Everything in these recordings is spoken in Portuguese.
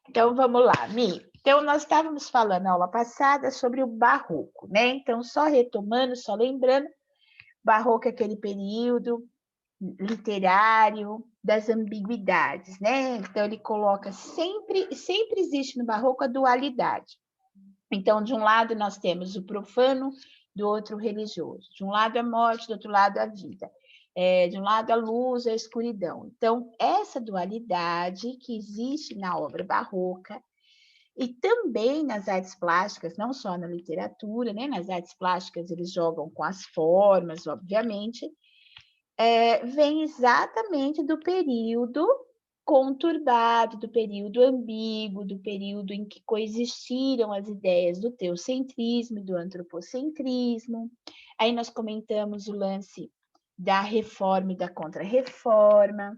Então, vamos lá, Mi. Então, nós estávamos falando na aula passada sobre o barroco, né? Então, só retomando, só lembrando, barroco é aquele período literário das ambiguidades, né? Então, ele coloca sempre existe no barroco a dualidade. Então, de um lado nós temos o profano, do outro o religioso. De um lado a morte, do outro lado a vida. De um lado a luz, a escuridão. Então, essa dualidade que existe na obra barroca e também nas artes plásticas, não só na literatura, né? Nas artes plásticas eles jogam com as formas, obviamente, vem exatamente do período conturbado, do período ambíguo, do período em que coexistiram as ideias do teocentrismo e do antropocentrismo. Aí nós comentamos o lance da reforma e da contra-reforma,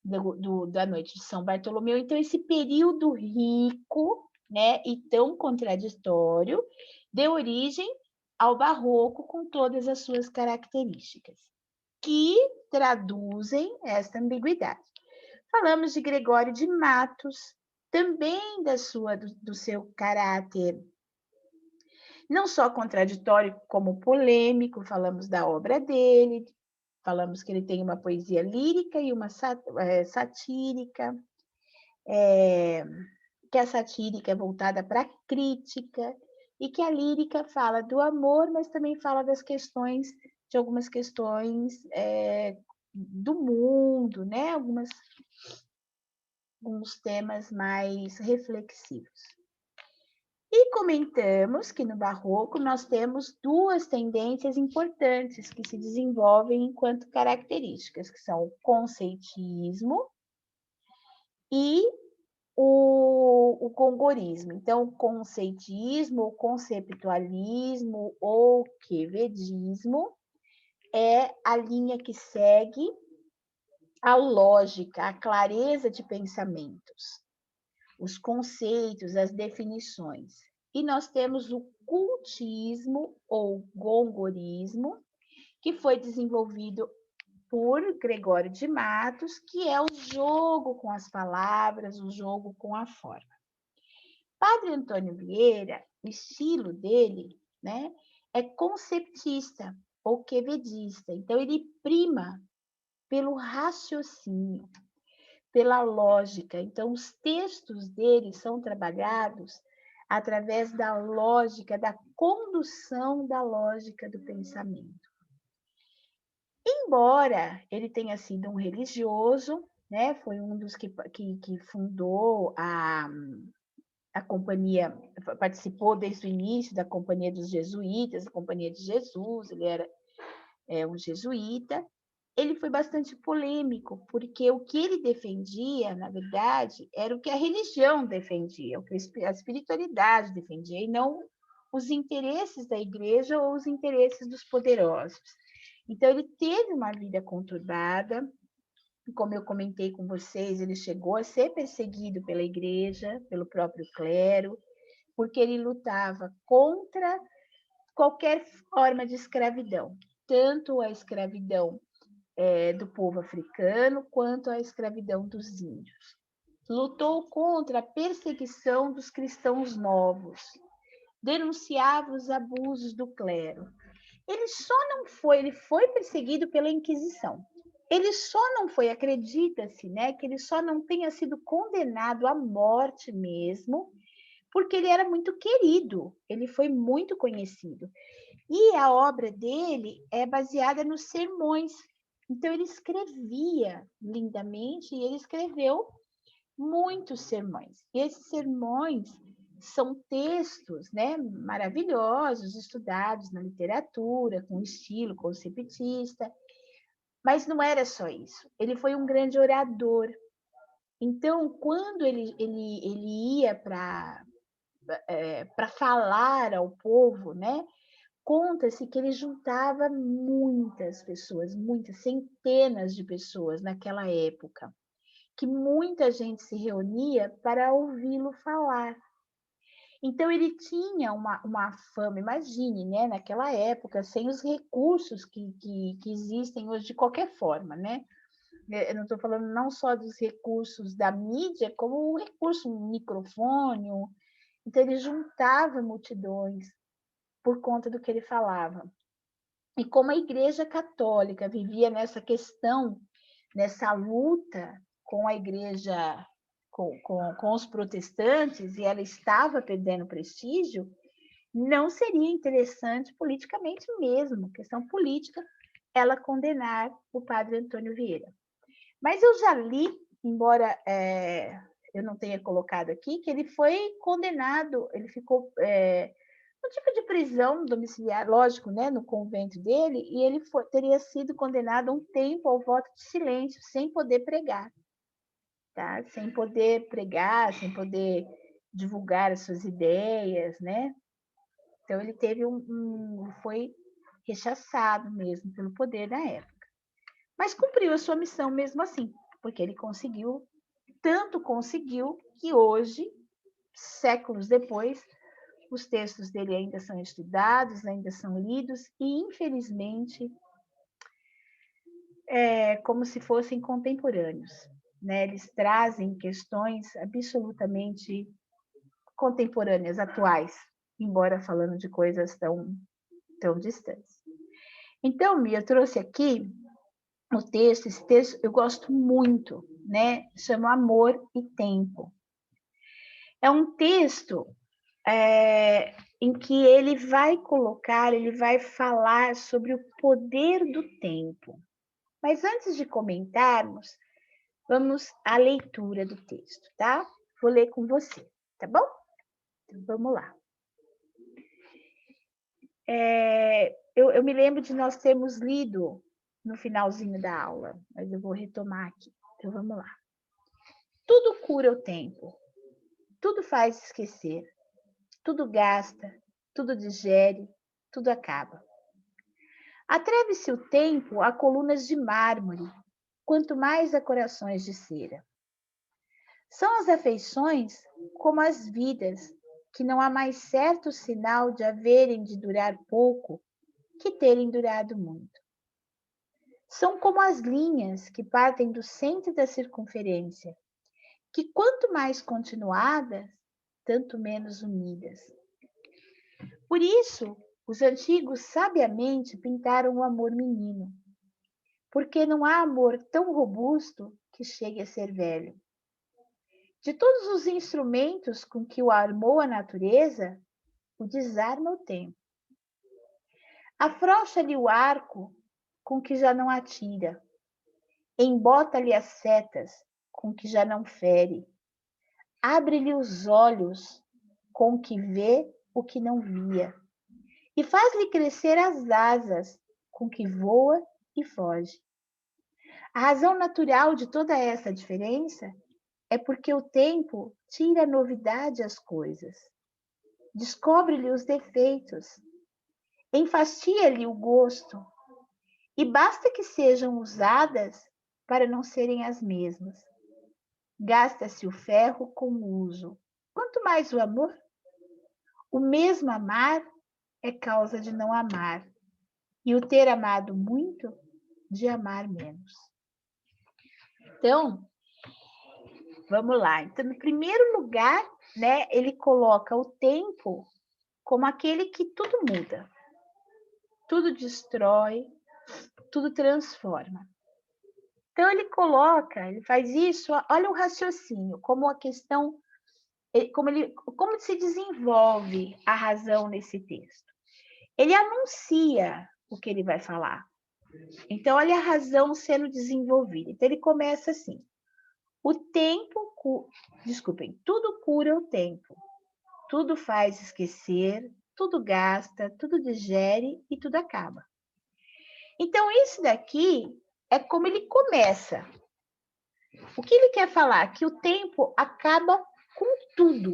da noite de São Bartolomeu. Então, esse período rico, né, e tão contraditório, deu origem ao barroco com todas as suas características, que traduzem esta ambiguidade. Falamos de Gregório de Matos, também do seu caráter não só contraditório, como polêmico, falamos da obra dele, falamos que ele tem uma poesia lírica e uma satírica, que a satírica é voltada para a crítica, e que a lírica fala do amor, mas também fala de algumas questões do mundo, né? Alguns temas mais reflexivos. E comentamos que no Barroco nós temos duas tendências importantes que se desenvolvem enquanto características, que são o conceitismo e o congorismo. Então, o conceitismo, o conceptualismo ou quevedismo é a linha que segue a lógica, a clareza de pensamentos, os conceitos, as definições. E nós temos o cultismo ou gongorismo, que foi desenvolvido por Gregório de Matos, que é o jogo com as palavras, o jogo com a forma. Padre Antônio Vieira, o estilo dele, né, é conceptista ou quevedista. Então, ele prima pelo raciocínio, pela lógica. Então, os textos dele são trabalhados através da lógica, da condução da lógica do pensamento. Embora ele tenha sido um religioso, né, foi um dos que fundou a companhia, participou desde o início da Companhia dos Jesuítas, a Companhia de Jesus, ele era um jesuíta. Ele foi bastante polêmico, porque o que ele defendia, na verdade, era o que a religião defendia, o que a espiritualidade defendia, e não os interesses da igreja ou os interesses dos poderosos. Então, ele teve uma vida conturbada, como eu comentei com vocês, ele chegou a ser perseguido pela igreja, pelo próprio clero, porque ele lutava contra qualquer forma de escravidão, tanto a escravidão do povo africano, quanto à escravidão dos índios. Lutou contra a perseguição dos cristãos novos, denunciava os abusos do clero. Ele foi perseguido pela Inquisição. Ele só não foi, acredita-se, né, que ele só não tenha sido condenado à morte mesmo, porque ele era muito querido, ele foi muito conhecido. E a obra dele é baseada nos sermões. Então, ele escrevia lindamente e ele escreveu muitos sermões. E esses sermões são textos, né, maravilhosos, estudados na literatura, com estilo conceptista, mas não era só isso. Ele foi um grande orador. Então, quando ele ia para falar ao povo, né, conta-se que ele juntava muitas pessoas, muitas centenas de pessoas naquela época, que muita gente se reunia para ouvi-lo falar. Então, ele tinha uma fama, imagine, né, naquela época, sem os recursos que existem hoje de qualquer forma, né? Eu não estou falando não só dos recursos da mídia, como o recurso microfone. Então, ele juntava multidões por conta do que ele falava. E como a Igreja Católica vivia nessa questão, nessa luta com a Igreja, com os protestantes, e ela estava perdendo prestígio, não seria interessante politicamente mesmo, questão política, ela condenar o padre Antônio Vieira. Mas eu já li, embora eu não tenha colocado aqui, que ele foi condenado, ele ficou um tipo de prisão domiciliar, lógico, né, no convento dele, e ele teria sido condenado a um tempo ao voto de silêncio, sem poder pregar, tá? Sem poder pregar, sem poder divulgar as suas ideias, né? Então ele teve foi rechaçado mesmo pelo poder da época. Mas cumpriu a sua missão mesmo assim, porque ele conseguiu, tanto conseguiu que hoje, séculos depois, os textos dele ainda são estudados, ainda são lidos e, infelizmente, é como se fossem contemporâneos, né? Eles trazem questões absolutamente contemporâneas, atuais, embora falando de coisas tão distantes. Então, Mia, eu trouxe aqui o texto, esse texto eu gosto muito, né? Chama Amor e Tempo. É um texto em que ele vai colocar, ele vai falar sobre o poder do tempo. Mas antes de comentarmos, vamos à leitura do texto, tá? Vou ler com você, tá bom? Então, vamos lá. Eu me lembro de nós termos lido no finalzinho da aula, mas eu vou retomar aqui. Então, vamos lá. Tudo cura o tempo, tudo faz esquecer, tudo gasta, tudo digere, tudo acaba. Atreve-se o tempo a colunas de mármore, quanto mais a corações de cera. São as afeições como as vidas, que não há mais certo sinal de haverem de durar pouco que terem durado muito. São como as linhas que partem do centro da circunferência, que quanto mais continuadas, tanto menos unidas. Por isso, os antigos sabiamente pintaram o amor menino, porque não há amor tão robusto que chegue a ser velho. De todos os instrumentos com que o armou a natureza, o desarma o tempo. Afrouxa-lhe o arco com que já não atira, embota-lhe as setas com que já não fere, abre-lhe os olhos com que vê o que não via, e faz-lhe crescer as asas com que voa e foge. A razão natural de toda essa diferença é porque o tempo tira novidade às coisas, descobre-lhe os defeitos, enfastia-lhe o gosto, e basta que sejam usadas para não serem as mesmas. Gasta-se o ferro com o uso. Quanto mais o amor, o mesmo amar é causa de não amar, e o ter amado muito, de amar menos. Então, vamos lá. Então, no primeiro lugar, né, ele coloca o tempo como aquele que tudo muda, tudo destrói, tudo transforma. Então, ele faz isso, olha o raciocínio, como a questão, como se desenvolve a razão nesse texto. Ele anuncia o que ele vai falar. Então, olha a razão sendo desenvolvida. Então, ele começa assim: tudo cura o tempo, tudo faz esquecer, tudo gasta, tudo digere e tudo acaba. Então, isso daqui é como ele começa. O que ele quer falar? Que o tempo acaba com tudo.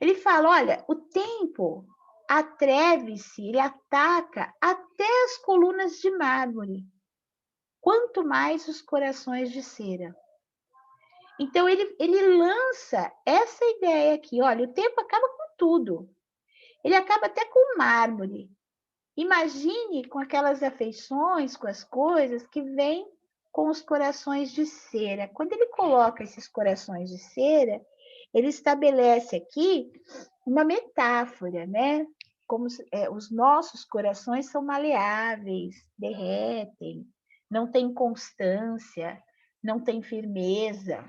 Ele fala, olha, o tempo atreve-se, ele ataca até as colunas de mármore, quanto mais os corações de cera. Então, ele lança essa ideia aqui, olha, o tempo acaba com tudo. Ele acaba até com o mármore. Imagine com aquelas afeições, com as coisas que vêm com os corações de cera. Quando ele coloca esses corações de cera, ele estabelece aqui uma metáfora, né? Como os nossos corações são maleáveis, derretem, não têm constância, não têm firmeza.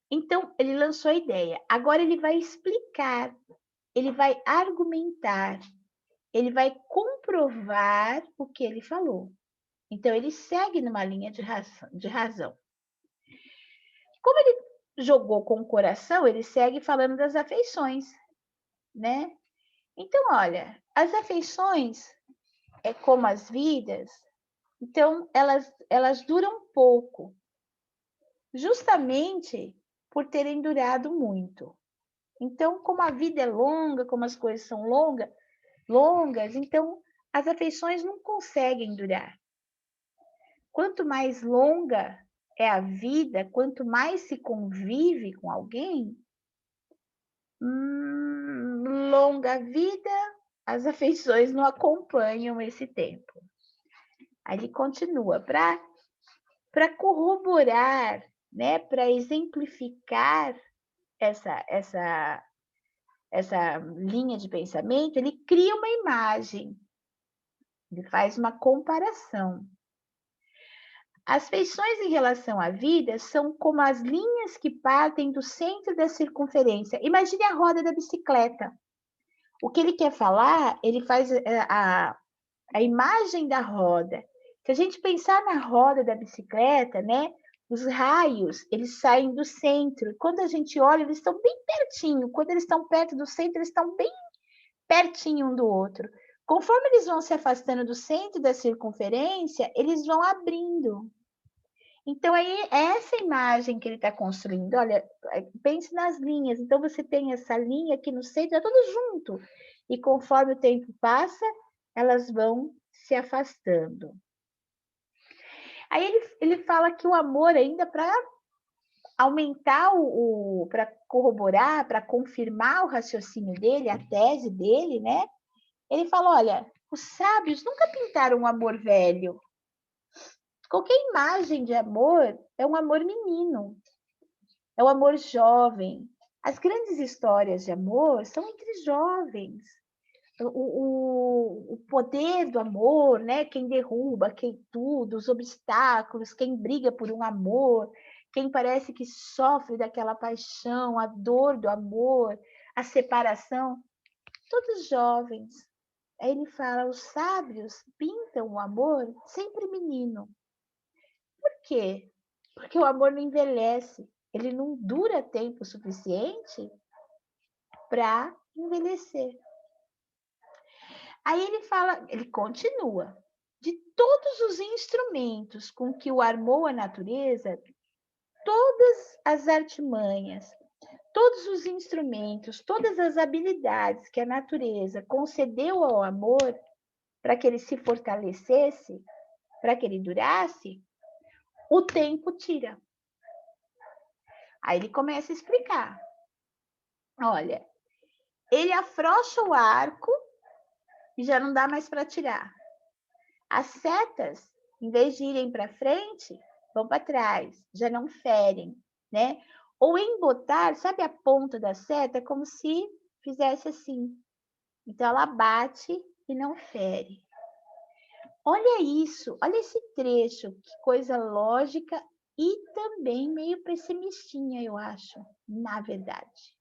Então, ele lançou a ideia. Agora ele vai explicar, ele vai argumentar, ele vai comprovar o que ele falou. Então, ele segue numa linha de razão. Como ele jogou com o coração, ele segue falando das afeições, né? Então, olha, as afeições é como as vidas, então elas duram pouco, justamente por terem durado muito. Então, como a vida é longa, como as coisas são longas, então as afeições não conseguem durar. Quanto mais longa é a vida, quanto mais se convive com alguém, longa a vida, as afeições não acompanham esse tempo. Aí ele continua, para corroborar, né, para exemplificar essa linha de pensamento, ele cria uma imagem, ele faz uma comparação. As feições em relação à vida são como as linhas que partem do centro da circunferência. Imagine a roda da bicicleta. O que ele quer falar, ele faz a imagem da roda. Se a gente pensar na roda da bicicleta, né? Os raios, eles saem do centro. Quando a gente olha, eles estão bem pertinho. Quando eles estão perto do centro, eles estão bem pertinho um do outro. Conforme eles vão se afastando do centro da circunferência, eles vão abrindo. Então, aí, é essa imagem que ele está construindo. Olha, pense nas linhas. Então, você tem essa linha aqui no centro, é tudo junto. E conforme o tempo passa, elas vão se afastando. Aí ele fala que o amor, ainda para aumentar para corroborar, para confirmar o raciocínio dele, a tese dele, né? Ele fala, olha, os sábios nunca pintaram um amor velho. Qualquer imagem de amor é um amor menino, é um amor jovem. As grandes histórias de amor são entre jovens. O poder do amor, né? Quem derruba, quem tudo, os obstáculos, quem briga por um amor, quem parece que sofre daquela paixão, a dor do amor, a separação, todos jovens. Aí ele fala, os sábios pintam o amor sempre menino. Por quê? Porque o amor não envelhece, ele não dura tempo suficiente para envelhecer. Aí ele fala, ele continua, de todos os instrumentos com que o armou a natureza, todas as artimanhas, todos os instrumentos, todas as habilidades que a natureza concedeu ao amor para que ele se fortalecesse, para que ele durasse, o tempo tira. Aí ele começa a explicar. Olha, ele afrouxa o arco e já não dá mais para tirar. As setas, em vez de irem para frente, vão para trás, já não ferem, né? Ou embotar, sabe a ponta da seta? É como se fizesse assim. Então, ela bate e não fere. Olha isso, olha esse trecho, que coisa lógica e também meio pessimistinha, eu acho, na verdade.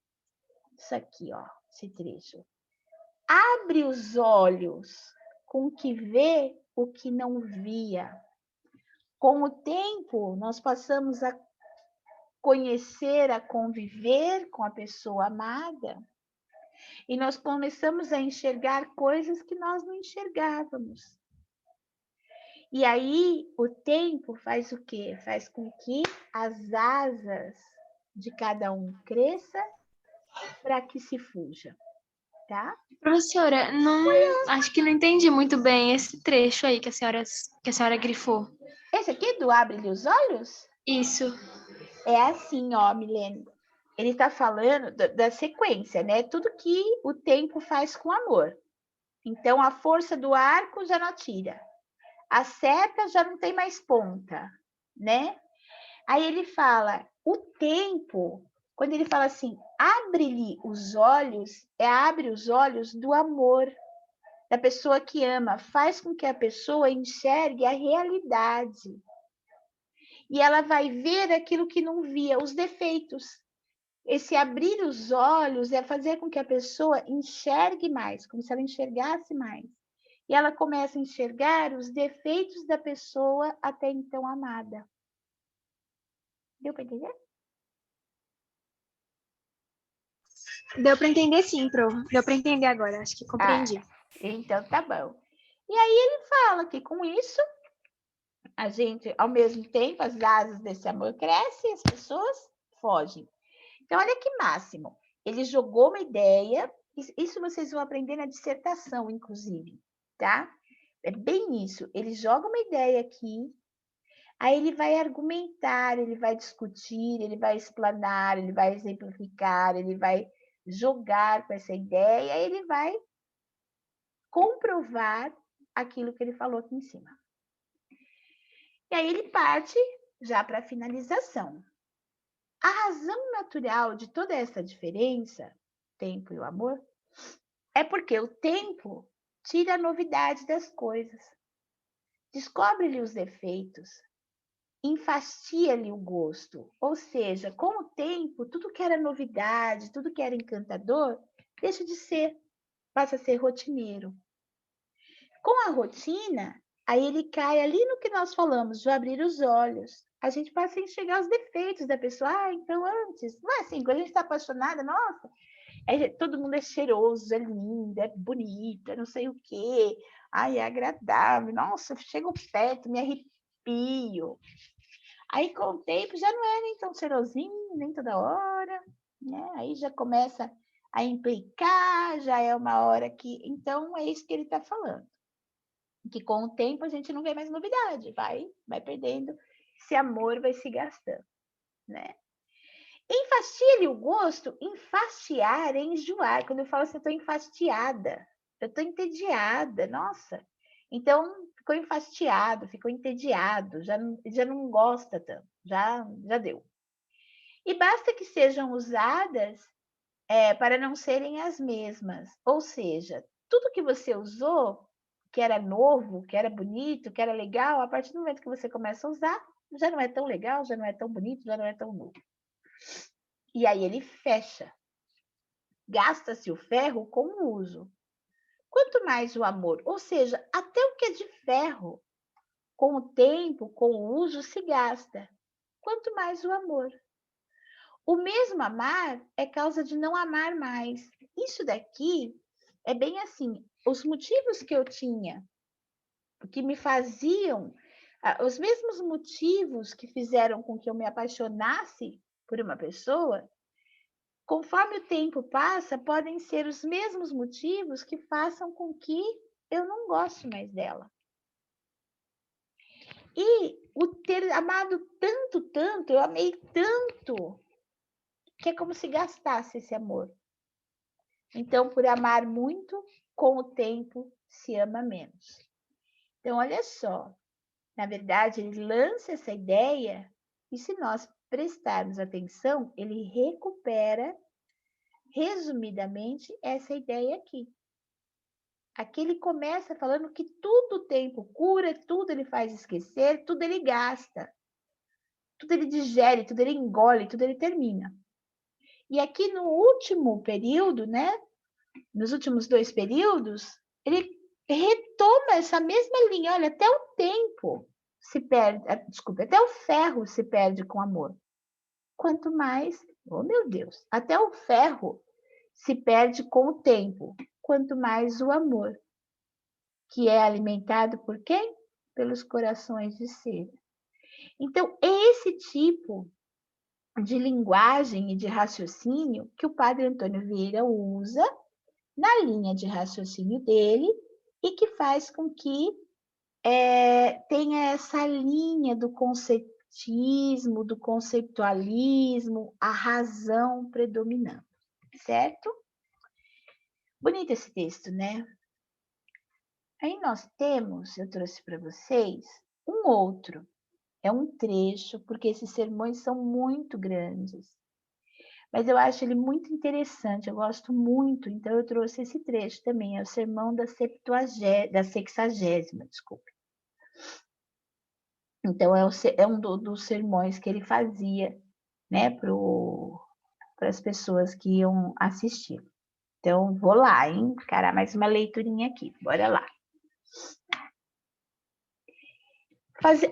Isso aqui, ó, esse trecho. Abre os olhos com que vê o que não via. Com o tempo, nós passamos a conhecer, a conviver com a pessoa amada e nós começamos a enxergar coisas que nós não enxergávamos. E aí, o tempo faz o quê? Faz com que as asas de cada um cresça para que se fuja, tá? Professora, não, acho que não entendi muito bem esse trecho aí que a senhora grifou. Esse aqui do Abre-lhe os Olhos? Isso. É assim, ó, Milene. Ele está falando da sequência, né? Tudo que o tempo faz com amor. Então, a força do arco já não atira. A seta já não tem mais ponta, né? Aí ele fala, o tempo, quando ele fala assim, abre-lhe os olhos, abre os olhos do amor, da pessoa que ama, faz com que a pessoa enxergue a realidade. E ela vai ver aquilo que não via, os defeitos. Esse abrir os olhos é fazer com que a pessoa enxergue mais, como se ela enxergasse mais. E ela começa a enxergar os defeitos da pessoa até então amada. Deu para entender? Deu para entender sim, Pro. Deu para entender agora, acho que compreendi. Então tá bom. E aí ele fala que com isso, a gente, ao mesmo tempo, as asas desse amor crescem e as pessoas fogem. Então, olha que máximo. Ele jogou uma ideia, isso vocês vão aprender na dissertação, inclusive, tá? É bem isso. Ele joga uma ideia aqui, aí ele vai argumentar, ele vai discutir, ele vai explanar, ele vai exemplificar, ele vai jogar com essa ideia, aí ele vai comprovar aquilo que ele falou aqui em cima. E aí ele parte já para a finalização. A razão natural de toda essa diferença, tempo e o amor, é porque o tempo tira a novidade das coisas, descobre-lhe os defeitos, enfastia-lhe o gosto. Ou seja, com o tempo, tudo que era novidade, tudo que era encantador, deixa de ser, passa a ser rotineiro. Com a rotina, aí ele cai ali no que nós falamos, de abrir os olhos. A gente passa a enxergar os defeitos da pessoa. Ah, então antes, não é assim, quando a gente está apaixonada, nossa, todo mundo é cheiroso, é lindo, é bonito, é não sei o quê. Ai, é agradável. Nossa, chego perto, me arrepio. Aí, com o tempo, já não é nem tão cheirosinho, nem toda hora, né? Aí já começa a implicar, já é uma hora que... Então, é isso que ele está falando. Que com o tempo a gente não vê mais novidade, vai perdendo, esse amor vai se gastando, né? Enfastia-lhe o gosto, enfastiar é enjoar. Quando eu falo assim, eu estou enfastiada, eu estou entediada, nossa. Então, ficou enfastiado, ficou entediado, já não gosta tanto, já deu. E basta que sejam usadas para não serem as mesmas. Ou seja, tudo que você usou, que era novo, que era bonito, que era legal, a partir do momento que você começa a usar, já não é tão legal, já não é tão bonito, já não é tão novo. E aí ele fecha. Gasta-se o ferro com o uso. Quanto mais o amor, ou seja, até o que é de ferro, com o tempo, com o uso, se gasta. Quanto mais o amor. O mesmo amar é causa de não amar mais. Isso daqui é bem assim, os motivos que eu tinha, que me faziam, os mesmos motivos que fizeram com que eu me apaixonasse por uma pessoa, conforme o tempo passa, podem ser os mesmos motivos que façam com que eu não goste mais dela. E o ter amado tanto, tanto, eu amei tanto, que é como se gastasse esse amor. Então, por amar muito, com o tempo se ama menos. Então, olha só, na verdade, ele lança essa ideia e se nós prestarmos atenção, ele recupera, resumidamente, essa ideia aqui. Aqui ele começa falando que tudo o tempo cura, tudo ele faz esquecer, tudo ele gasta, tudo ele digere, tudo ele engole, tudo ele termina. E aqui no último período, né, nos últimos 2 períodos, ele retoma essa mesma linha. Olha, até o tempo se perde, desculpe, até o ferro se perde com amor. Quanto mais, oh meu Deus, até o ferro se perde com o tempo, quanto mais o amor, que é alimentado por quem? Pelos corações de cera. Então, esse tipo de linguagem e de raciocínio que o Padre Antônio Vieira usa na linha de raciocínio dele e que faz com que tenha essa linha do conceitismo, do conceitualismo, a razão predominando, certo? Bonito esse texto, né? Aí nós temos, eu trouxe para vocês, um outro. É um trecho, porque esses sermões são muito grandes. Mas eu acho ele muito interessante, eu gosto muito, então eu trouxe esse trecho também. É o sermão da 60ª, desculpe. Então, é um dos sermões que ele fazia, né, para as pessoas que iam assistir. Então, vou lá, hein? Encarar mais uma leiturinha aqui. Bora lá.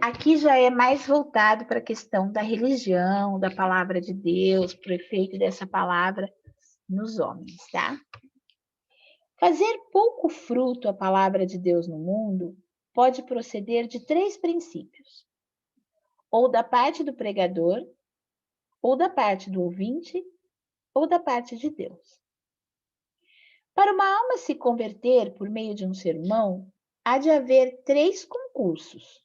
Aqui já é mais voltado para a questão da religião, da palavra de Deus, para o efeito dessa palavra nos homens, tá? Fazer pouco fruto a palavra de Deus no mundo pode proceder de 3 princípios: ou da parte do pregador, ou da parte do ouvinte, ou da parte de Deus. Para uma alma se converter por meio de um sermão, há de haver 3 concursos.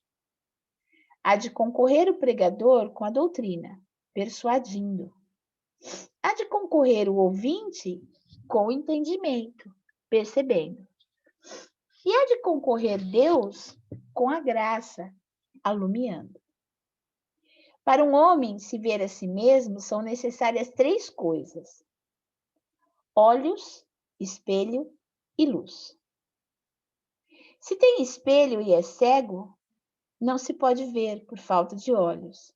Há de concorrer o pregador com a doutrina, persuadindo. Há de concorrer o ouvinte com o entendimento, percebendo. E há de concorrer Deus com a graça, alumiando. Para um homem se ver a si mesmo, são necessárias 3 coisas: olhos, espelho e luz. Se tem espelho e é cego, não se pode ver por falta de olhos.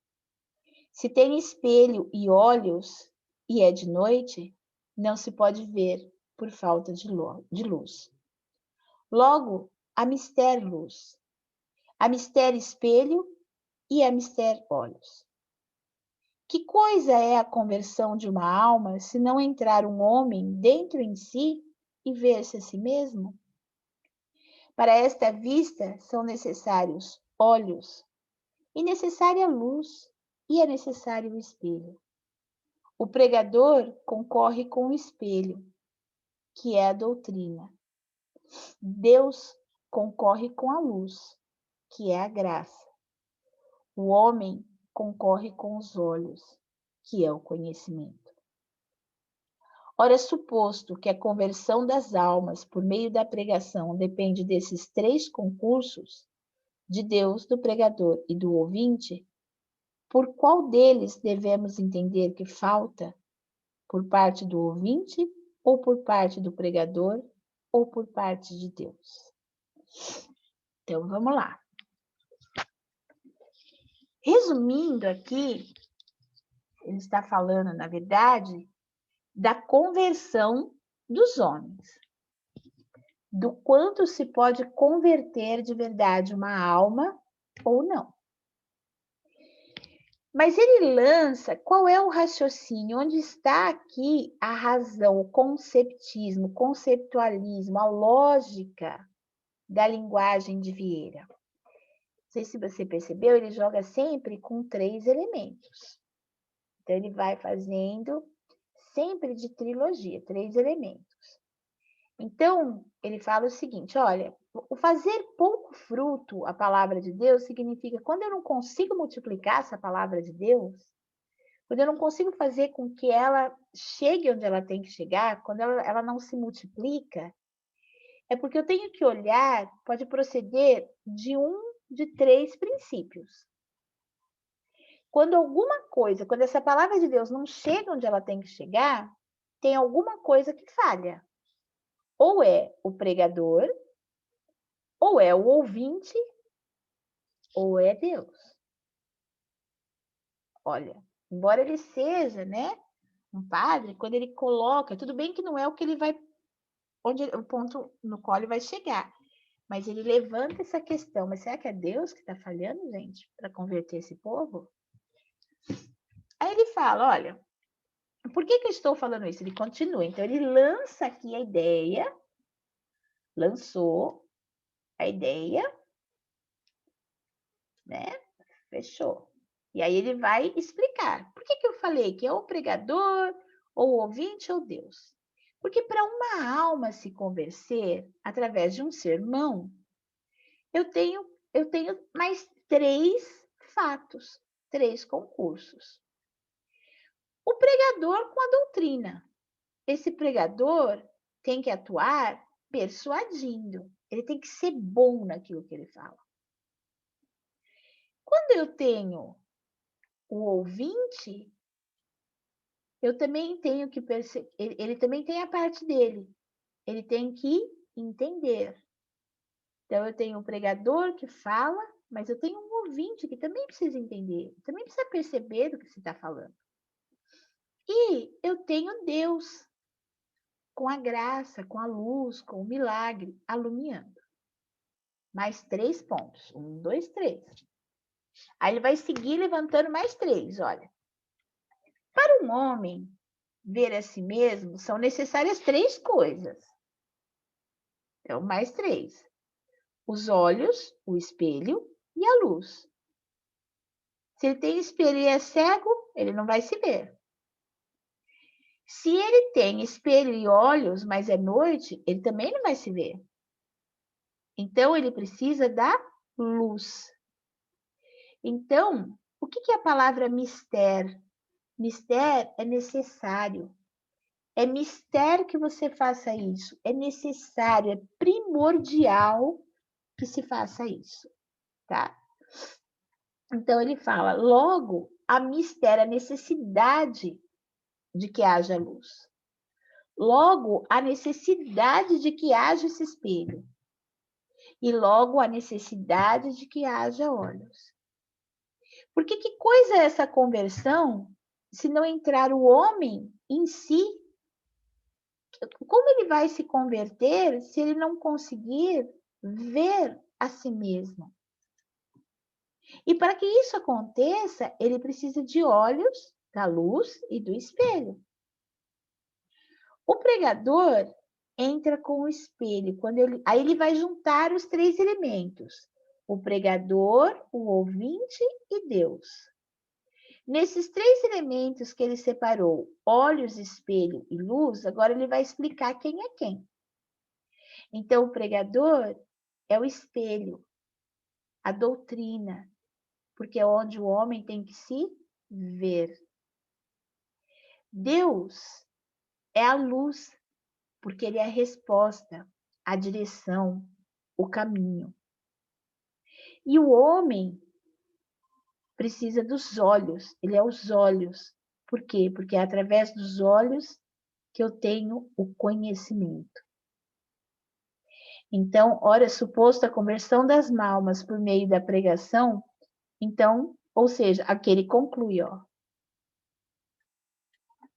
Se tem espelho e olhos e é de noite, não se pode ver por falta de luz. Logo, há mister luz, há mister espelho e há mister olhos. Que coisa é a conversão de uma alma se não entrar um homem dentro em si e ver-se a si mesmo? Para esta vista são necessários olhos, e necessária luz, e é necessário o espelho. O pregador concorre com o espelho, que é a doutrina. Deus concorre com a luz, que é a graça. O homem concorre com os olhos, que é o conhecimento. Ora, suposto que a conversão das almas por meio da pregação depende desses 3 concursos, de Deus, do pregador e do ouvinte, por qual deles devemos entender que falta? Por parte do ouvinte, ou por parte do pregador, ou por parte de Deus? Então, vamos lá. Resumindo aqui, ele está falando, na verdade, da conversão dos homens. Do quanto se pode converter de verdade uma alma ou não. Mas ele lança qual é o raciocínio, onde está aqui a razão, o conceptismo, o conceptualismo, a lógica da linguagem de Vieira. Não sei se você percebeu, ele joga sempre com 3 elementos. Então, ele vai fazendo sempre de trilogia, 3 elementos. Então, ele fala o seguinte, olha, o fazer pouco fruto a palavra de Deus significa quando eu não consigo multiplicar essa palavra de Deus, quando eu não consigo fazer com que ela chegue onde ela tem que chegar, quando ela não se multiplica, é porque eu tenho que olhar, pode proceder de um de 3 princípios. Quando essa palavra de Deus não chega onde ela tem que chegar, tem alguma coisa que falha. Ou é o pregador, ou é o ouvinte, ou é Deus. Olha, embora ele seja, né, um padre, quando ele coloca, tudo bem que não é o que ele vai, o ponto no qual ele vai chegar, mas ele levanta essa questão, mas será que é Deus que está falhando, gente, para converter esse povo? Aí ele fala, olha, por que eu estou falando isso? Ele continua, então ele lança aqui a ideia, lançou a ideia, né? Fechou. E aí ele vai explicar. Por que eu falei que é o pregador, ou o ouvinte, ou Deus? Porque para uma alma se converter através de um sermão, eu tenho mais 3 fatos, 3 concursos. O pregador com a doutrina. Esse pregador tem que atuar persuadindo. Ele tem que ser bom naquilo que ele fala. Quando eu tenho o ouvinte, eu também tenho que perceber, ele também tem a parte dele. Ele tem que entender. Então, eu tenho um pregador que fala, mas eu tenho um ouvinte que também precisa entender, também precisa perceber do que se está falando. E eu tenho Deus, com a graça, com a luz, com o milagre, alumiando. Mais 3 pontos. 1, 2, 3. Aí ele vai seguir levantando mais 3, olha. Para um homem ver a si mesmo, são necessárias 3 coisas. Então, mais 3. Os olhos, o espelho e a luz. Se ele tem espelho e é cego, ele não vai se ver. Se ele tem espelho e olhos, mas é noite, ele também não vai se ver. Então, ele precisa da luz. Então, o que é a palavra mistério? Mistério é necessário. É mistério que você faça isso. É necessário, é primordial que se faça isso, tá? Então, ele fala, logo, a mistério, a necessidade de que haja luz. Logo, a necessidade de que haja esse espelho. E logo, a necessidade de que haja olhos. Porque que coisa é essa conversão se não entrar o homem em si? Como ele vai se converter se ele não conseguir ver a si mesmo? E para que isso aconteça, ele precisa de olhos, da luz e do espelho. O pregador entra com o espelho, aí ele vai juntar os 3 elementos: o pregador, o ouvinte e Deus. Nesses 3 elementos que ele separou, olhos, espelho e luz, agora ele vai explicar quem é quem. Então, o pregador é o espelho, a doutrina, porque é onde o homem tem que se ver. Deus é a luz, porque ele é a resposta, a direção, o caminho. E o homem precisa dos olhos, ele é os olhos. Por quê? Porque é através dos olhos que eu tenho o conhecimento. Então, ora, suposto a conversão das almas por meio da pregação, então, ou seja, aquele conclui, ó.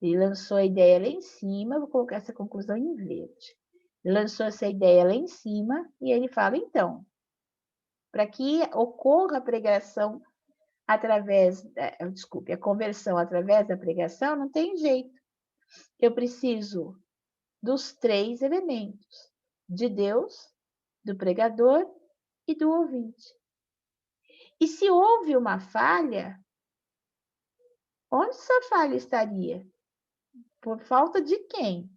Ele lançou a ideia lá em cima, vou colocar essa conclusão em verde. Ele lançou essa ideia lá em cima e ele fala, então, para que ocorra a pregação através, a conversão através da pregação, não tem jeito. Eu preciso dos 3 elementos, de Deus, do pregador e do ouvinte. E se houve uma falha, onde essa falha estaria? Por falta de quem?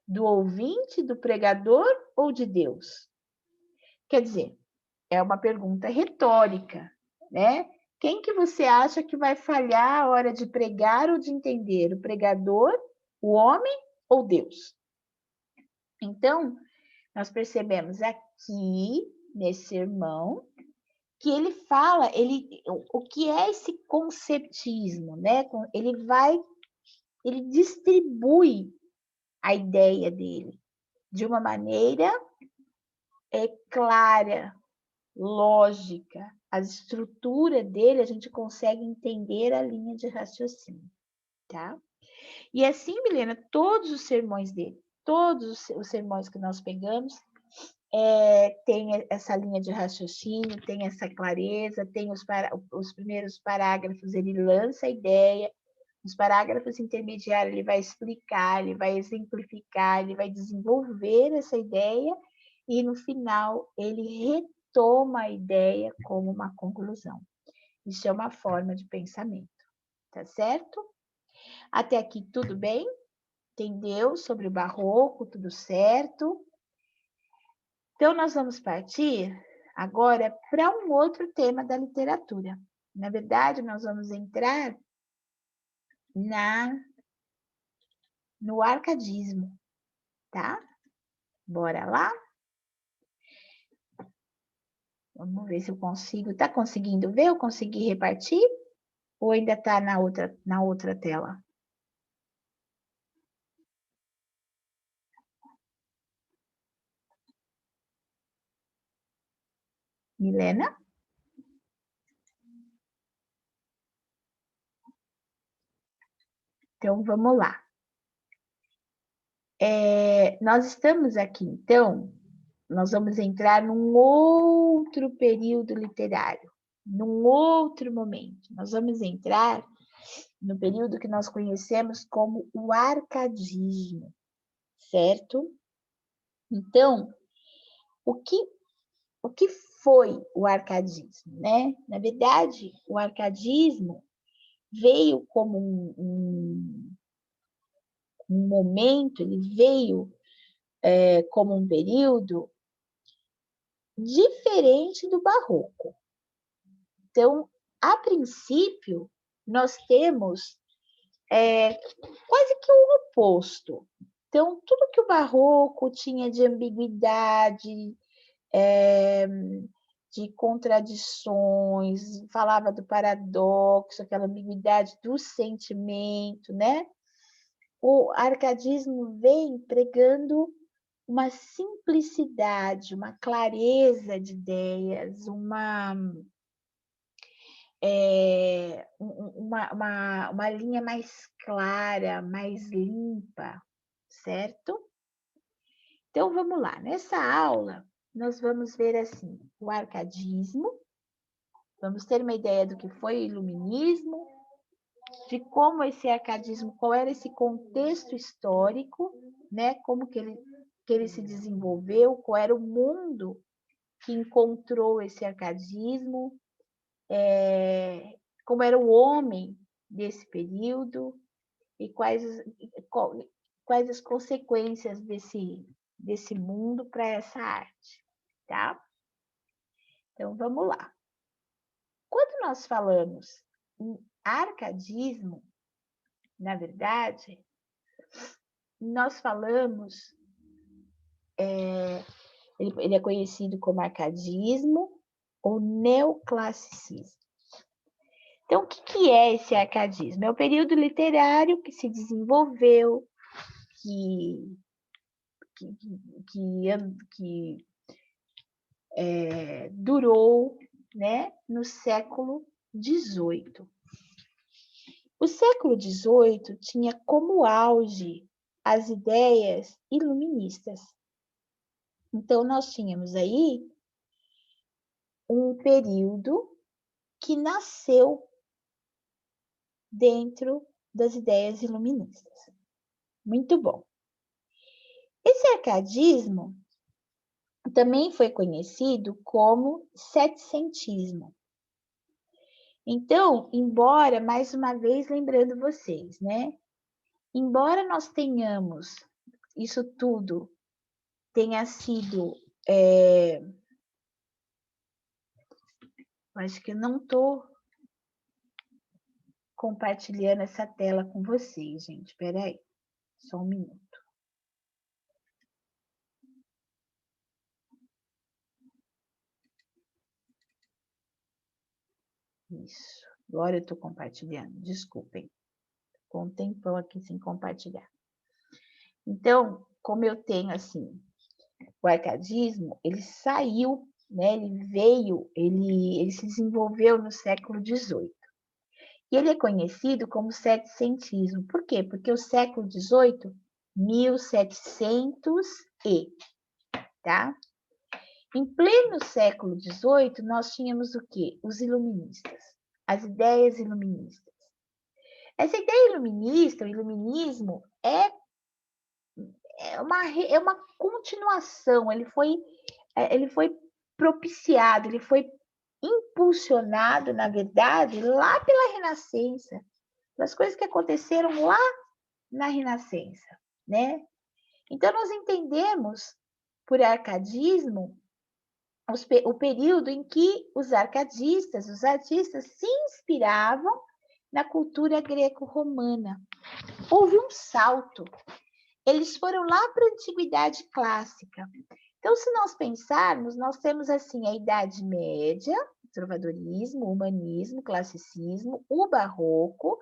Do ouvinte, do pregador ou de Deus? Quer dizer, é uma pergunta retórica, né? Quem que você acha que vai falhar a hora de pregar ou de entender? O pregador, o homem ou Deus? Então, nós percebemos aqui, nesse sermão, que ele fala, o que é esse conceptismo, né? Ele distribui a ideia dele de uma maneira clara, lógica. A estrutura dele, a gente consegue entender a linha de raciocínio, tá? E assim, Milena, todos os sermões dele, todos os sermões que nós pegamos, tem essa linha de raciocínio, tem essa clareza, tem os primeiros parágrafos, ele lança a ideia, os parágrafos intermediários ele vai explicar, ele vai exemplificar, ele vai desenvolver essa ideia e no final ele retoma a ideia como uma conclusão. Isso é uma forma de pensamento, tá certo? Até aqui tudo bem? Entendeu sobre o barroco, tudo certo? Então, nós vamos partir agora para um outro tema da literatura. Na verdade, nós vamos entrar no arcadismo, tá? Bora lá? Vamos ver se eu consigo. Tá conseguindo ver? Eu consegui repartir? Ou ainda tá na outra tela? Milena? Então, vamos lá. Nós estamos aqui, então, nós vamos entrar num outro período literário, num outro momento. Nós vamos entrar no período que nós conhecemos como o arcadismo, certo? Então, o que foi o arcadismo, né? Na verdade, o arcadismo veio como um momento, ele veio como um período diferente do barroco. Então, a princípio, nós temos quase que o oposto. Então, tudo que o barroco tinha de ambiguidade, de contradições, falava do paradoxo, aquela ambiguidade do sentimento, né? O arcadismo vem pregando uma simplicidade, uma clareza de ideias, uma linha mais clara, mais limpa, certo? Então, vamos lá. Nessa aula, nós vamos ver assim, o arcadismo, vamos ter uma ideia do que foi o iluminismo, de como esse arcadismo, qual era esse contexto histórico, né? Como que ele se desenvolveu, qual era o mundo que encontrou esse arcadismo, como era o homem desse período e quais as consequências desse mundo para essa arte, tá? Então, vamos lá. Quando nós falamos em arcadismo, na verdade, nós falamos, ele é conhecido como arcadismo ou neoclassicismo. Então, o que é esse arcadismo? É o período literário que se desenvolveu, que durou, né, no século XVIII. O século XVIII tinha como auge as ideias iluministas. Então, nós tínhamos aí um período que nasceu dentro das ideias iluministas. Muito bom. Esse arcadismo também foi conhecido como setecentismo. Então, embora, mais uma vez lembrando vocês, né? Embora nós tenhamos isso tudo tenha sido... acho que eu não estou compartilhando essa tela com vocês, gente. Espera aí, só um minuto. Isso, agora eu estou compartilhando, desculpem. Com um tempão aqui sem compartilhar. Então, como eu tenho, assim, o arcadismo, ele saiu, né? Ele veio, ele se desenvolveu no século XVIII. E ele é conhecido como setecentismo. Por quê? Porque o século XVIII, 1700 tá? Em pleno século XVIII, nós tínhamos o quê? Os iluministas, as ideias iluministas. Essa ideia iluminista, o iluminismo, é uma continuação, ele foi propiciado, ele foi impulsionado, na verdade, lá pela Renascença, pelas coisas que aconteceram lá na Renascença, né? Então, nós entendemos por arcadismo o período em que os arcadistas, os artistas, se inspiravam na cultura greco-romana. Houve um salto eles foram lá para a Antiguidade Clássica. Então, se nós pensarmos, nós temos assim a Idade Média, trovadorismo, humanismo, classicismo, o Barroco,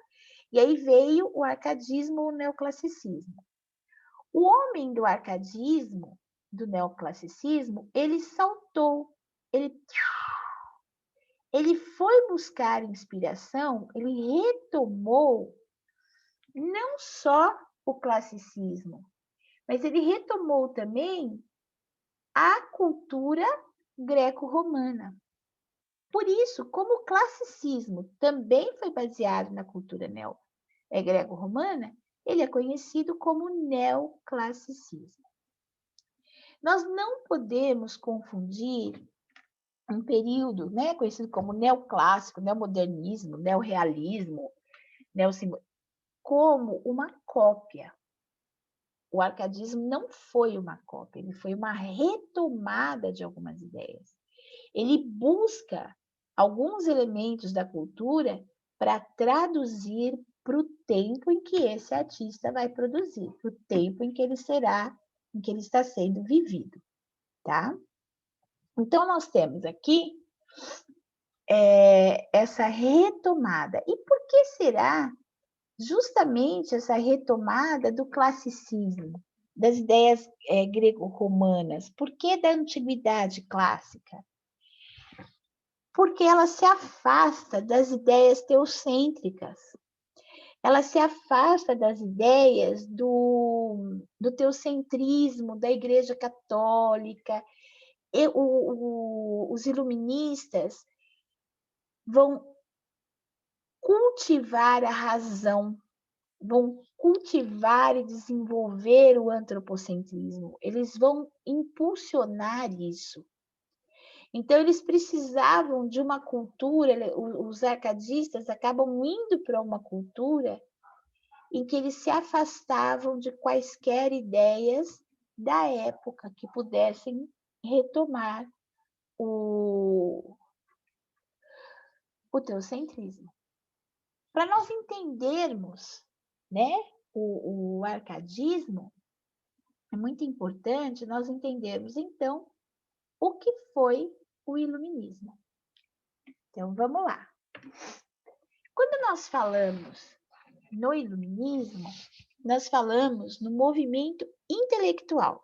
e aí veio o arcadismo, o neoclassicismo. O homem do arcadismo, do neoclassicismo, ele saltou, ele foi buscar inspiração, ele retomou não só o classicismo, mas ele retomou também a cultura greco-romana. Por isso, como o classicismo também foi baseado na cultura greco-romana, ele é conhecido como neoclassicismo. Nós não podemos confundir um período, né, conhecido como neoclássico, neomodernismo, neorrealismo, como uma cópia. O arcadismo não foi uma cópia, ele foi uma retomada de algumas ideias. Ele busca alguns elementos da cultura para traduzir para o tempo em que esse artista vai produzir, para o tempo em que ele está sendo vivido, tá? Então, nós temos aqui essa retomada. E por que será justamente essa retomada do classicismo, das ideias grego-romanas? Por que da antiguidade clássica? Porque ela se afasta das ideias teocêntricas. Ela se afasta das ideias do teocentrismo da Igreja Católica. Os iluministas vão cultivar a razão, vão cultivar e desenvolver o antropocentrismo. Eles vão impulsionar isso. Então, eles precisavam de uma cultura, os arcadistas acabam indo para uma cultura em que eles se afastavam de quaisquer ideias da época que pudessem retomar o teocentrismo. Para nós entendermos, né, o arcadismo, é muito importante nós entendermos, então, o que foi o iluminismo. Então, vamos lá. Quando nós falamos no iluminismo, nós falamos no movimento intelectual.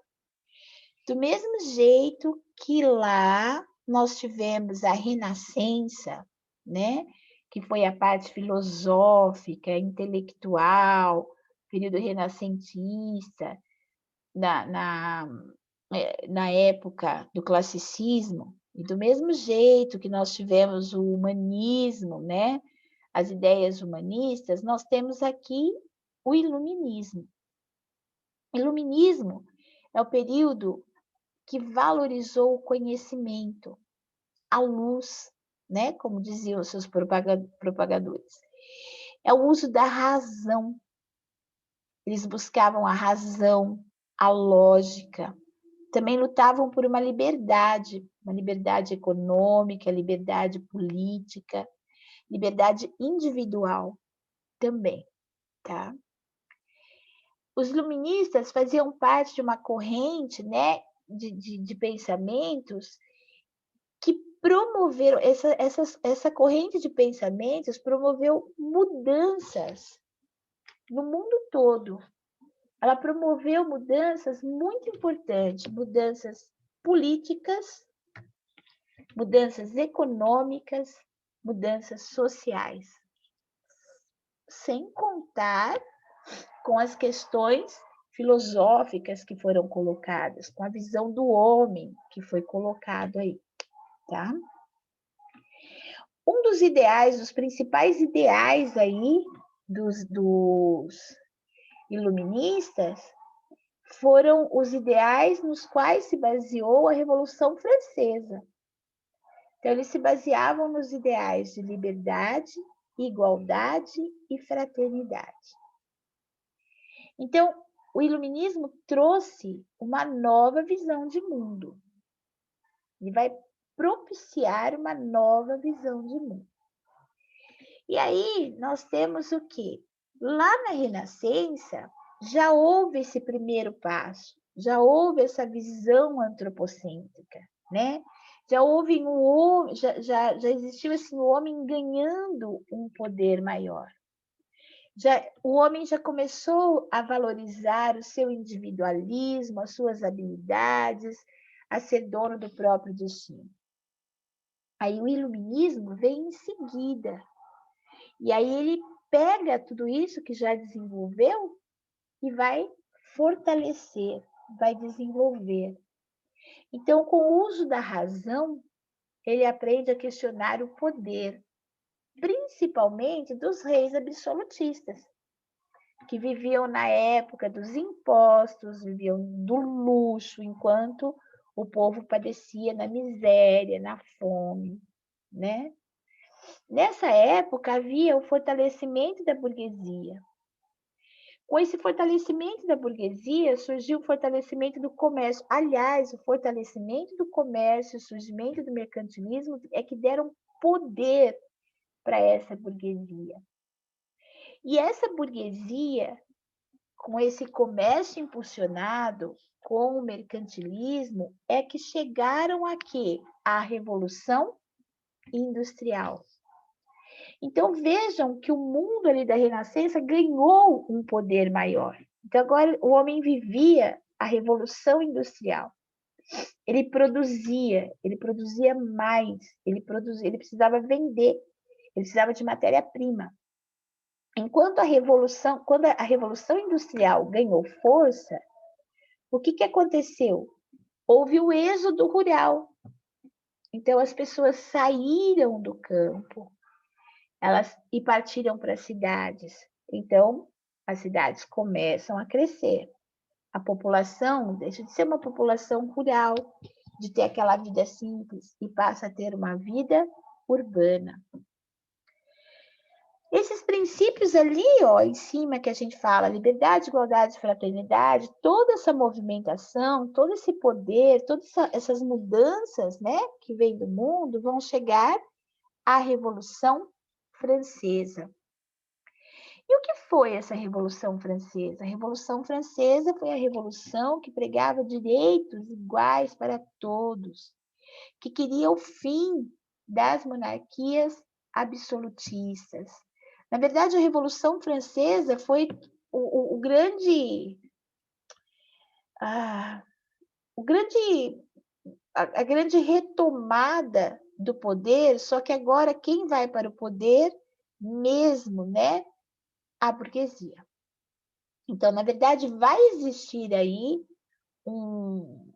Do mesmo jeito que lá nós tivemos a Renascença, né? Que foi a parte filosófica, intelectual, período renascentista, na época do classicismo, e do mesmo jeito que nós tivemos o humanismo, né? As ideias humanistas, nós temos aqui o iluminismo. O iluminismo é o período que valorizou o conhecimento, a luz, né? Como diziam os seus propagadores. É o uso da razão. Eles buscavam a razão, a lógica. Também lutavam por uma liberdade econômica, liberdade política, liberdade individual também, tá? Os iluministas faziam parte de uma corrente, né, de pensamentos que promoveram, essa corrente de pensamentos promoveu mudanças no mundo todo. Ela promoveu mudanças muito importantes, mudanças políticas, mudanças econômicas, mudanças sociais. Sem contar com as questões filosóficas que foram colocadas, com a visão do homem que foi colocado aí, tá? Um dos ideais, dos principais ideais aí dos iluministas foram os ideais nos quais se baseou a Revolução Francesa. Então, eles se baseavam nos ideais de liberdade, igualdade e fraternidade. Então, o iluminismo trouxe uma nova visão de mundo. Ele vai propiciar uma nova visão de mundo. E aí, nós temos o quê? Lá na Renascença, já houve esse primeiro passo, já houve essa visão antropocêntrica, né? Já houve já existiu assim, o homem ganhando um poder maior. O homem já começou a valorizar o seu individualismo, as suas habilidades, a ser dono do próprio destino. Aí o iluminismo vem em seguida. E aí ele pega tudo isso que já desenvolveu e vai fortalecer, vai desenvolver. Então, com o uso da razão, ele aprende a questionar o poder, principalmente dos reis absolutistas, que viviam na época dos impostos, viviam do luxo, enquanto o povo padecia na miséria, na fome, né? Nessa época havia o fortalecimento da burguesia. Com esse fortalecimento da burguesia, surgiu o fortalecimento do comércio. Aliás, o fortalecimento do comércio, o surgimento do mercantilismo é que deram poder para essa burguesia. E essa burguesia, com esse comércio impulsionado, com o mercantilismo, é que chegaram aqui à Revolução Industrial. Então vejam que o mundo ali da Renascença ganhou um poder maior. Então agora o homem vivia a Revolução Industrial. Ele produzia mais, ele precisava vender, ele precisava de matéria-prima. Enquanto quando a Revolução Industrial ganhou força, o que aconteceu? Houve o êxodo rural. Então as pessoas saíram do campo, e partiram para as cidades. Então, as cidades começam a crescer. A população deixa de ser uma população rural, de ter aquela vida simples, e passa a ter uma vida urbana. Esses princípios ali, ó, em cima que a gente fala, liberdade, igualdade, fraternidade, toda essa movimentação, todo esse poder, todas essas mudanças, né, que vêm do mundo, vão chegar à Revolução Francesa. E o que foi essa Revolução Francesa? A Revolução Francesa foi a revolução que pregava direitos iguais para todos, que queria o fim das monarquias absolutistas. Na verdade, a Revolução Francesa foi o grande, a grande retomada do poder, só que agora quem vai para o poder mesmo, né? A burguesia. Então, na verdade, vai existir aí um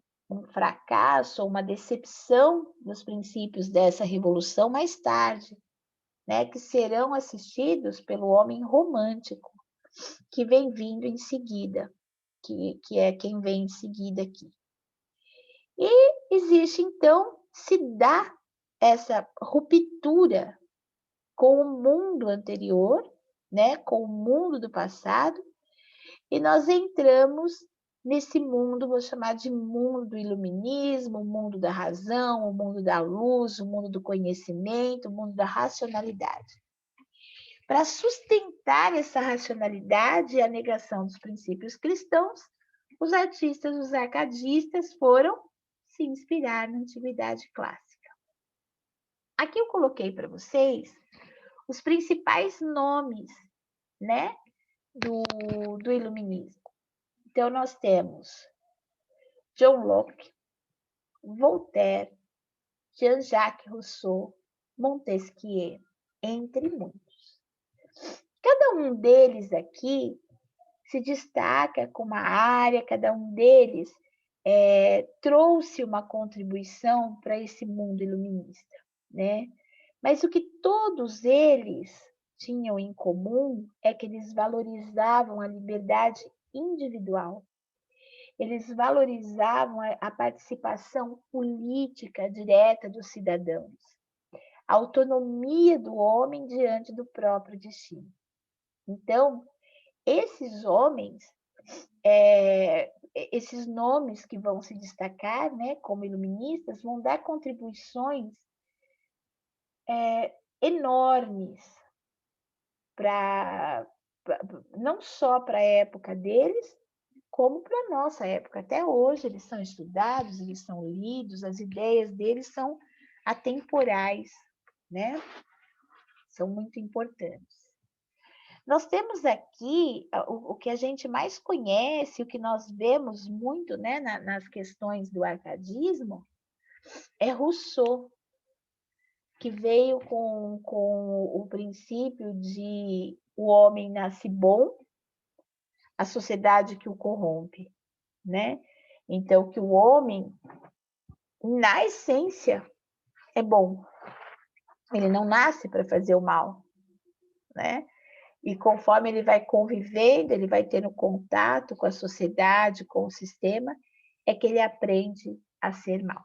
fracasso, uma decepção dos princípios dessa revolução mais tarde, né, que serão assistidos pelo homem romântico, que vem vindo em seguida, que é quem vem em seguida aqui. E existe, então, se dá essa ruptura com o mundo anterior, né, com o mundo do passado, e nós entramos nesse mundo, vou chamar de mundo do iluminismo, o mundo da razão, o mundo da luz, o mundo do conhecimento, o mundo da racionalidade. Para sustentar essa racionalidade e a negação dos princípios cristãos, os artistas, os arcadistas foram se inspirar na antiguidade clássica. Aqui eu coloquei para vocês os principais nomes, né, do iluminismo. Então, nós temos John Locke, Voltaire, Jean-Jacques Rousseau, Montesquieu, entre muitos. Cada um deles aqui se destaca com uma área, cada um deles trouxe uma contribuição para esse mundo iluminista, né? Mas o que todos eles tinham em comum é que eles valorizavam a liberdade individual. Eles valorizavam a participação política direta dos cidadãos, a autonomia do homem diante do próprio destino. Então, esses homens, esses nomes que vão se destacar, né, como iluministas, vão dar contribuições enormes para não só para a época deles, como para a nossa época. Até hoje eles são estudados, eles são lidos, as ideias deles são atemporais, né? São muito importantes. Nós temos aqui o que a gente mais conhece, o que nós vemos muito, né, nas questões do arcadismo, é Rousseau, que veio com o princípio de o homem nasce bom, a sociedade que o corrompe, né? Então, que o homem, na essência, é bom. Ele não nasce para fazer o mal, né? E conforme ele vai convivendo, ele vai tendo contato com a sociedade, com o sistema, é que ele aprende a ser mal.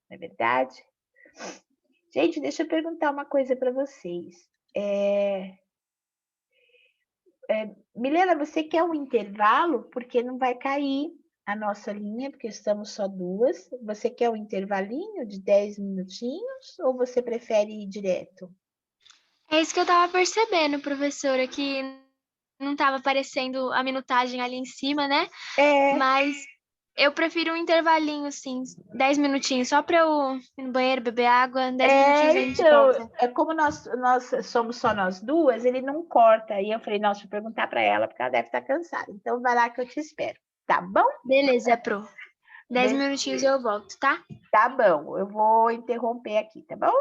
Não é verdade? Gente, deixa eu perguntar uma coisa para vocês. Milena, você quer um intervalo? Porque não vai cair a nossa linha, porque estamos só duas. Você quer um intervalinho de 10 minutinhos ou você prefere ir direto? É isso que eu tava percebendo, professora, que não tava aparecendo a minutagem ali em cima, né? É, Mas eu prefiro um intervalinho, assim, 10 minutinhos, só pra eu ir no banheiro, beber água, 10 minutinhos a gente então, volta. como nós somos só nós duas, ele não corta. Aí eu falei, nossa, deixa eu perguntar para ela, porque ela deve estar cansada. Então, vai lá que eu te espero. Tá bom? Beleza, Pro. 10 Be- minutinhos eu volto, tá? Tá bom. Eu vou interromper aqui, tá bom?